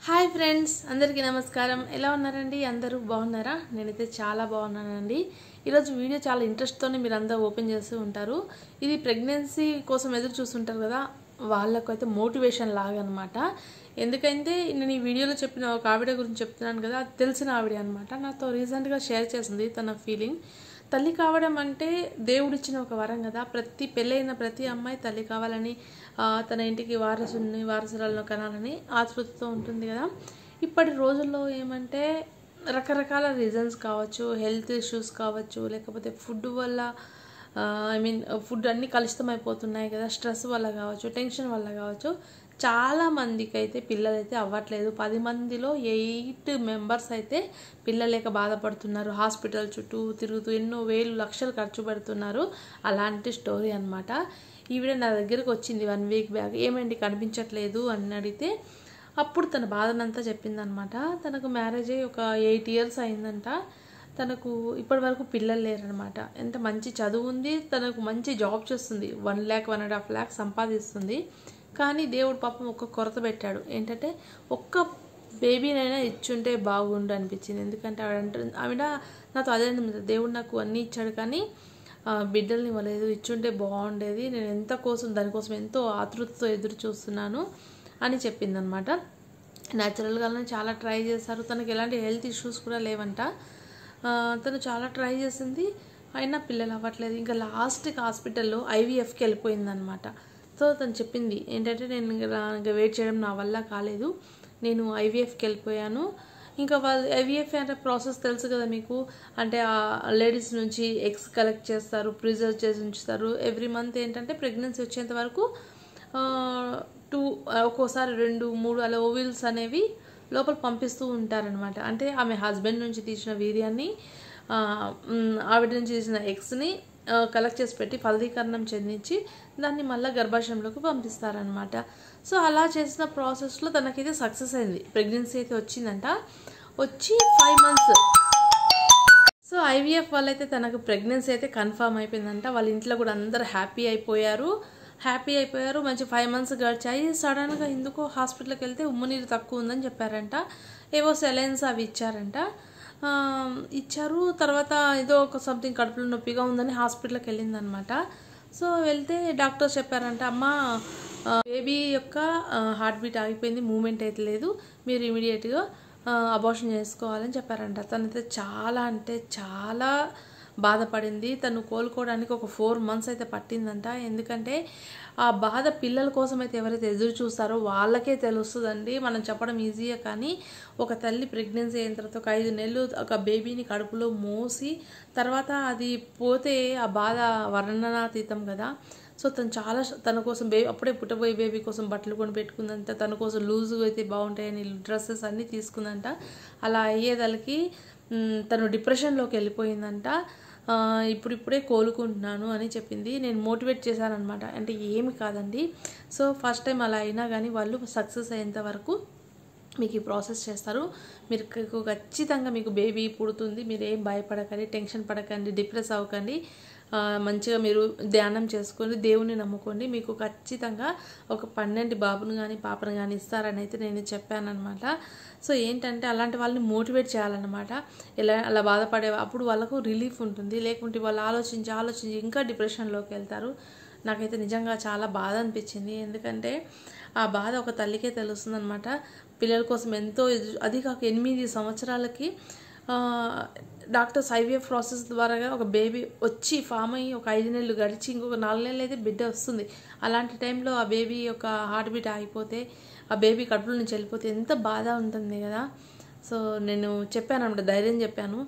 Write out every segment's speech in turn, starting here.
Hi friends, అందరికీ నమస్కారం. ఎలా ఉన్నారండి? అందరూ బాగున్నారా? నేనైతే చాలా బాగున్నానండి. ఈరోజు వీడియో చాలా ఇంట్రెస్ట్తోనే మీరు అందరూ ఓపెన్ చేస్తూ ఉంటారు. ఇది ప్రెగ్నెన్సీ కోసం ఎదురు చూస్తుంటారు కదా, వాళ్ళకైతే మోటివేషన్ లాగా అనమాట. ఎందుకంటే నేను ఈ వీడియోలో చెప్పిన ఒక ఆవిడ గురించి చెప్తున్నాను కదా, అది తెలిసిన ఆవిడ అనమాట. నాతో రీసెంట్గా షేర్ చేసింది తన ఫీలింగ్. తల్లి కావడం అంటే దేవుడిచ్చిన ఒక వరం కదా. పెళ్ళైన ప్రతి అమ్మాయి తల్లి కావాలని, తన ఇంటికి వారసురాలను కనాలని ఆతృతతో ఉంటుంది కదా. ఇప్పటి రోజుల్లో ఏమంటే రకరకాల రీజన్స్ కావచ్చు, హెల్త్ ఇష్యూస్ కావచ్చు, లేకపోతే ఫుడ్ వల్ల ఫుడ్ అన్నీ కలుషితం అయిపోతున్నాయి కదా, స్ట్రెస్ వల్ల కావచ్చు, టెన్షన్ వల్ల కావచ్చు, చాలా మందికి అయితే పిల్లలు అయితే అవ్వట్లేదు. 10 మందిలో 8 మెంబర్స్ అయితే పిల్లలు లేక బాధపడుతున్నారు. హాస్పిటల్ చుట్టూ తిరుగుతూ ఎన్నో వేలు లక్షలు ఖర్చు పెడుతున్నారు. అలాంటి స్టోరీ అనమాట. ఈవిడ నా దగ్గరకు వచ్చింది 1 వీక్ బ్యాక్. ఏమండి కనిపించట్లేదు అని అడిగితే అప్పుడు తన బాధనంతా చెప్పిందనమాట. తనకు మ్యారేజ్ అయ్యి ఒక 8 ఇయర్స్ అయిందంట. తనకు ఇప్పటి వరకు పిల్లలు లేరనమాట. ఎంత మంచి చదువు ఉంది, తనకు మంచి జాబ్ చేస్తుంది, 1 lakh 1.5 lakh సంపాదిస్తుంది. కానీ దేవుడు పాపం ఒక్క కొరత పెట్టాడు. ఏంటంటే ఒక్క బేబీనైనా ఇచ్చుంటే బాగుండు అనిపించింది. ఎందుకంటే ఆవిడ నాతో అదే, దేవుడు నాకు అన్నీ ఇచ్చాడు కానీ బిడ్డల్ని ఇవ్వలేదు, ఇచ్చుంటే బాగుండేది, నేను దానికోసం ఎంతో ఆతృతతో ఎదురు చూస్తున్నాను అని చెప్పిందనమాట. న్యాచురల్గానే చాలా ట్రై చేశారు. తనకి ఎలాంటి హెల్త్ ఇష్యూస్ కూడా లేవంట. తను చాలా ట్రై చేసింది, అయినా పిల్లలు అవ్వట్లేదు. ఇంకా లాస్ట్కి హాస్పిటల్లో IVFకి వెళ్ళిపోయిందనమాట. సో తను చెప్పింది ఏంటంటే, నేను ఇంకా వెయిట్ చేయడం నా వల్ల కాలేదు, నేను IVFకి వెళ్ళిపోయాను. ఇంకా వాళ్ళు IVF అంటే ప్రాసెస్ తెలుసు కదా మీకు. అంటే ఆ లేడీస్ నుంచి ఎగ్స్ కలెక్ట్ చేస్తారు, ప్రిజర్వ్ చేసి ఉంచుతారు. ఎవ్రీ మంత్ ఏంటంటే ప్రెగ్నెన్సీ వచ్చేంత వరకు ఒక్కోసారి 2-3 అలా ఓవిల్స్ అనేవి లోపల పంపిస్తూ ఉంటారనమాట. అంటే ఆమె హస్బెండ్ నుంచి తీసిన వీర్యాన్ని, ఆవిడ నుంచి తీసిన ఎగ్స్ని కలెక్ట్ చేసి పెట్టి ఫలదీకరణం చెందించి దాన్ని మళ్ళీ గర్భాశయంలోకి పంపిస్తారనమాట. సో అలా చేసిన ప్రాసెస్లో తనకైతే సక్సెస్ అయింది. ప్రెగ్నెన్సీ అయితే వచ్చిందంట. వచ్చి 5 months. సో IVF వల్ల అయితే తనకు ప్రెగ్నెన్సీ అయితే కన్ఫర్మ్ అయిపోయిందంట. వాళ్ళ ఇంట్లో కూడా అందరు హ్యాపీ అయిపోయారు. మంచి 5 months గడిచాయి. సడన్గా ఎందుకో హాస్పిటల్కి వెళ్తే ఉమ్మనీరు తక్కువ ఉందని చెప్పారంట. ఏవో సెలైన్స్ అవి ఇచ్చారు. తర్వాత ఏదో ఒక సంథింగ్ కడుపులో నొప్పిగా ఉందని హాస్పిటల్కి వెళ్ళిందనమాట. సో వెళ్తే డాక్టర్స్ చెప్పారంట, అమ్మ బేబీ యొక్క హార్ట్ బీట్ ఆగిపోయింది, మూమెంట్ అయితే లేదు, మీరు ఇమీడియట్గా అబార్షన్ చేసుకోవాలని చెప్పారంట. తనైతే చాలా అంటే చాలా బాధపడింది. తను కోలుకోవడానికి ఒక 4 months అయితే పట్టిందంట. ఎందుకంటే ఆ బాధ పిల్లల కోసం అయితే ఎవరైతే ఎదురు చూస్తారో వాళ్ళకే తెలుస్తుందండి. మనం చెప్పడం ఈజీయే కానీ ఒక తల్లి ప్రెగ్నెన్సీ అయిన తర్వాత ఒక 5 నెలలు ఒక బేబీని కడుపులో మోసి తర్వాత అది పోతే ఆ బాధ వర్ణనాతీతం కదా. సో తన కోసం అప్పుడే పుట్టబోయే బేబీ కోసం బట్టలు కొని పెట్టుకుందంట. తన కోసం లూజుగా అయితే బాగుంటాయని డ్రెస్సెస్ అన్నీ తీసుకుందంట. అలా అయ్యేదానికి తను డిప్రెషన్లోకి వెళ్ళిపోయిందంట. ఇప్పుడిప్పుడే కోలుకుంటున్నాను అని చెప్పింది. నేను మోటివేట్ చేశానమాట. అంటే ఏమి కాదండి, సో ఫస్ట్ టైం అలా అయినా కానీ వాళ్ళు సక్సెస్ అయ్యేంత వరకు మీకు ఈ ప్రాసెస్ చేస్తారు. మీరు ఖచ్చితంగా మీకు బేబీ పుడుతుంది. మీరు ఏం భయపడకండి, టెన్షన్ పడకండి, డిప్రెస్ అవ్వకండి. మంచిగా మీరు ధ్యానం చేసుకోండి, దేవుని నమ్ముకోండి. మీకు ఖచ్చితంగా ఒక 12 బాబును కానీ పాపను కానీ ఇస్తారని అయితే నేను చెప్పానమాట. సో ఏంటంటే అలాంటి వాళ్ళని మోటివేట్ చేయాలన్నమాట. అలా బాధపడే అప్పుడు వాళ్ళకు రిలీఫ్ ఉంటుంది. లేకుంటే వాళ్ళు ఆలోచించి ఇంకా డిప్రెషన్లోకి వెళ్తారు. నాకైతే నిజంగా చాలా బాధ అనిపించింది. ఎందుకంటే ఆ బాధ ఒక తల్లికే తెలుస్తుందన్నమాట. పిల్లల కోసం ఎంతో, అది కాక 8 సంవత్సరాలకి డాక్టర్స్ IVF ప్రాసెస్ ద్వారా ఒక బేబీ వచ్చి ఫామ్ అయ్యి ఒక 5 నెలలు గడిచి ఇంకొక 4 నెలలు అయితే బిడ్డ వస్తుంది. అలాంటి టైంలో ఆ బేబీ యొక్క హార్ట్ బీట్ ఆగిపోతే, ఆ బేబీ కడుపుల నుంచి వెళ్ళిపోతే ఎంత బాధ ఉంటుంది కదా. సో నేను చెప్పాను అన్నమాట, ధైర్యం చెప్పాను,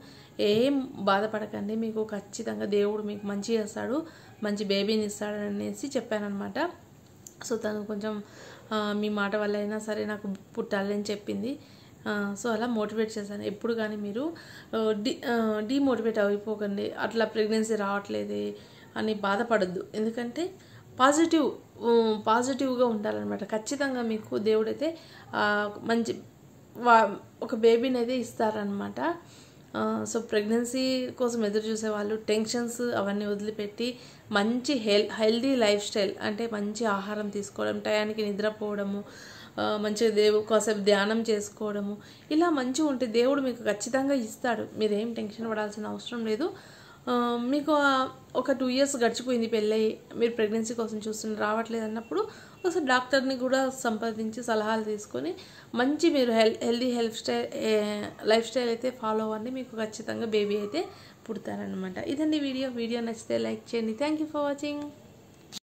ఏం బాధపడకండి, మీకు ఖచ్చితంగా దేవుడు మీకు మంచి చేస్తాడు, మంచి బేబీని ఇస్తాడు అనేసి చెప్పానమాట. సో తను కొంచెం మీ మాట వల్ల అయినా సరే నాకు పుట్టాలని చెప్పింది. సో అలా మోటివేట్ చేశాను. ఎప్పుడు కానీ మీరు డిమోటివేట్ అయిపోకండి. అట్లా ప్రెగ్నెన్సీ రావట్లేదే అని బాధపడద్దు. ఎందుకంటే పాజిటివ్గా ఉండాలన్నమాట. ఖచ్చితంగా మీకు దేవుడైతే మంచి ఒక బేబీని అయితే ఇస్తారనమాట. సో ప్రెగ్నెన్సీ కోసం ఎదురు చూసే వాళ్ళు టెన్షన్స్ అవన్నీ వదిలిపెట్టి మంచి హెల్దీ లైఫ్ స్టైల్, అంటే మంచి ఆహారం తీసుకోవడం, టయానికి నిద్రపోవడము, మంచిగా కాసేపు ధ్యానం చేసుకోవడము, ఇలా మంచిగా ఉంటే దేవుడు మీకు ఖచ్చితంగా ఇస్తాడు. మీరేం టెన్షన్ పడాల్సిన అవసరం లేదు. మీకు ఒక 2 years గడిచిపోయింది పెళ్ళయి, మీరు ప్రెగ్నెన్సీ కోసం చూస్తున్నారు, రావట్లేదు అన్నప్పుడు ఒకసారి డాక్టర్ని కూడా సంప్రదించి సలహాలు తీసుకొని మంచి మీరు హెల్దీ లైఫ్ స్టైల్ అయితే ఫాలో అవ్వండి. మీకు ఖచ్చితంగా బేబీ అయితే పుడతారనమాట. ఇదండి వీడియో నచ్చితే లైక్ చేయండి. Thank you for watching.